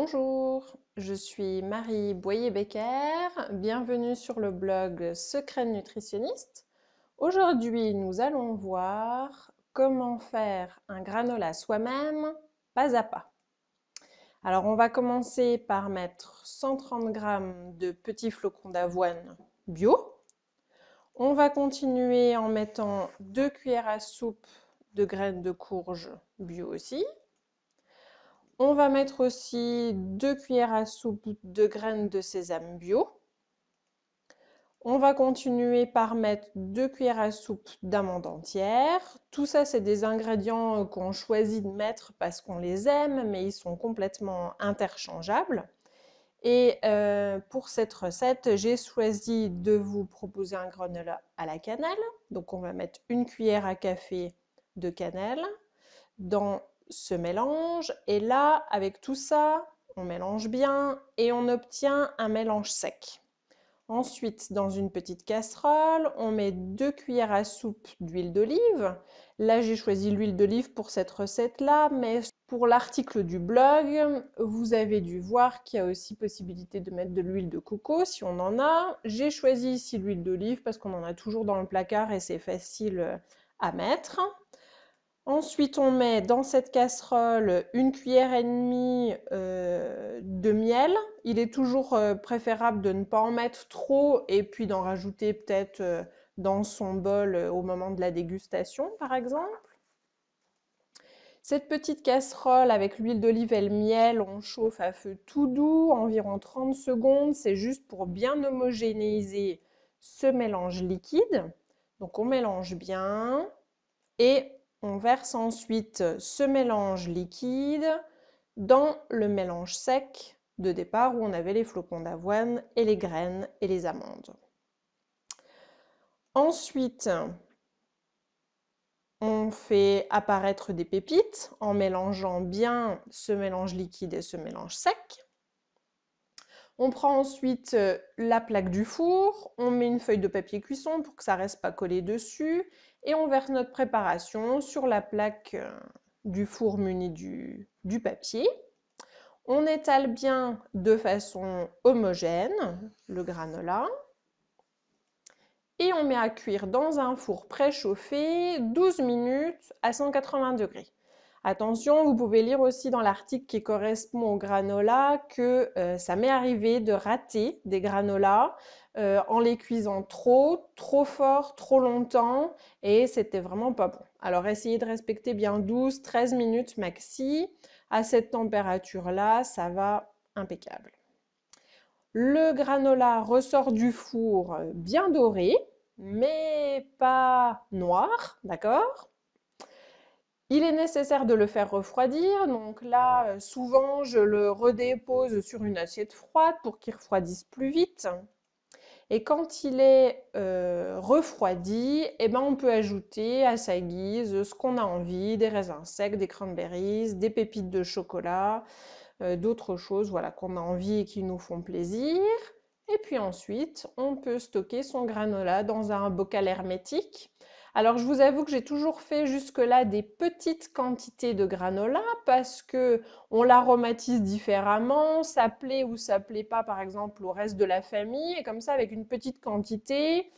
Bonjour, je suis Marie Boyer-Becker, bienvenue sur le blog Secret Nutritionniste. Aujourd'hui, nous allons voir comment faire un granola soi-même, pas à pas. Alors, on va commencer par mettre 130 g de petits flocons d'avoine bio. On va continuer en mettant 2 cuillères à soupe de graines de courge bio aussi. On va mettre aussi 2 cuillères à soupe de graines de sésame bio. On va continuer par mettre 2 cuillères à soupe d'amandes entières. Tout ça, c'est des ingrédients qu'on choisit de mettre parce qu'on les aime, mais ils sont complètement interchangeables. Et pour cette recette, j'ai choisi de vous proposer un granola à la cannelle. Donc on va mettre 1 cuillère à café de cannelle dans ce mélange. Et là, avec tout ça, on mélange bien et on obtient un mélange sec. Ensuite, dans une petite casserole, on met 2 cuillères à soupe d'huile d'olive. Là, j'ai choisi l'huile d'olive pour cette recette-là, mais pour l'article du blog, vous avez dû voir qu'il y a aussi possibilité de mettre de l'huile de coco si on en a. J'ai choisi ici l'huile d'olive parce qu'on en a toujours dans le placard et c'est facile à mettre. Ensuite, on met dans cette casserole 1 cuillère et demie de miel. Il est toujours préférable de ne pas en mettre trop et puis d'en rajouter peut-être dans son bol au moment de la dégustation, par exemple. Cette petite casserole avec l'huile d'olive et le miel, on chauffe à feu tout doux, environ 30 secondes. C'est juste pour bien homogénéiser ce mélange liquide. Donc on mélange bien et on verse ensuite ce mélange liquide dans le mélange sec de départ où on avait les flocons d'avoine et les graines et les amandes. Ensuite, on fait apparaître des pépites en mélangeant bien ce mélange liquide et ce mélange sec. On prend ensuite la plaque du four, on met une feuille de papier cuisson pour que ça ne reste pas collé dessus et on verse notre préparation sur la plaque du four muni du papier. On étale bien de façon homogène le granola et on met à cuire dans un four préchauffé 12 minutes à 180 degrés. Attention, vous pouvez lire aussi dans l'article qui correspond au granola que ça m'est arrivé de rater des granolas en les cuisant trop fort, trop longtemps et c'était vraiment pas bon. Alors essayez de respecter bien 12-13 minutes maxi. À cette température-là, ça va impeccable. Le granola ressort du four bien doré, mais pas noir, d'accord? Il est nécessaire de le faire refroidir, donc là, souvent, je le redépose sur une assiette froide pour qu'il refroidisse plus vite. Et quand il est refroidi, eh ben, on peut ajouter à sa guise ce qu'on a envie, des raisins secs, des cranberries, des pépites de chocolat, d'autres choses voilà, qu'on a envie et qui nous font plaisir. Et puis ensuite, on peut stocker son granola dans un bocal hermétique. Alors, je vous avoue que j'ai toujours fait jusque-là des petites quantités de granola parce que on l'aromatise différemment, ça plaît ou ça plaît pas, par exemple, au reste de la famille. Et comme ça, avec une petite quantité,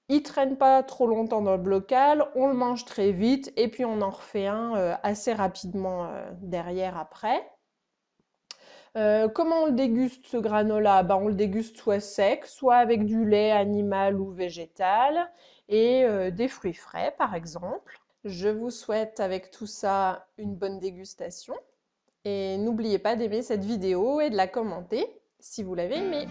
il traîne pas trop longtemps dans le bocal, on le mange très vite et puis on en refait un assez rapidement derrière après. Comment on le déguste ce granola? Ben, on le déguste soit sec, soit avec du lait animal ou végétal et des fruits frais par exemple. Je vous souhaite avec tout ça une bonne dégustation et n'oubliez pas d'aimer cette vidéo et de la commenter si vous l'avez aimée.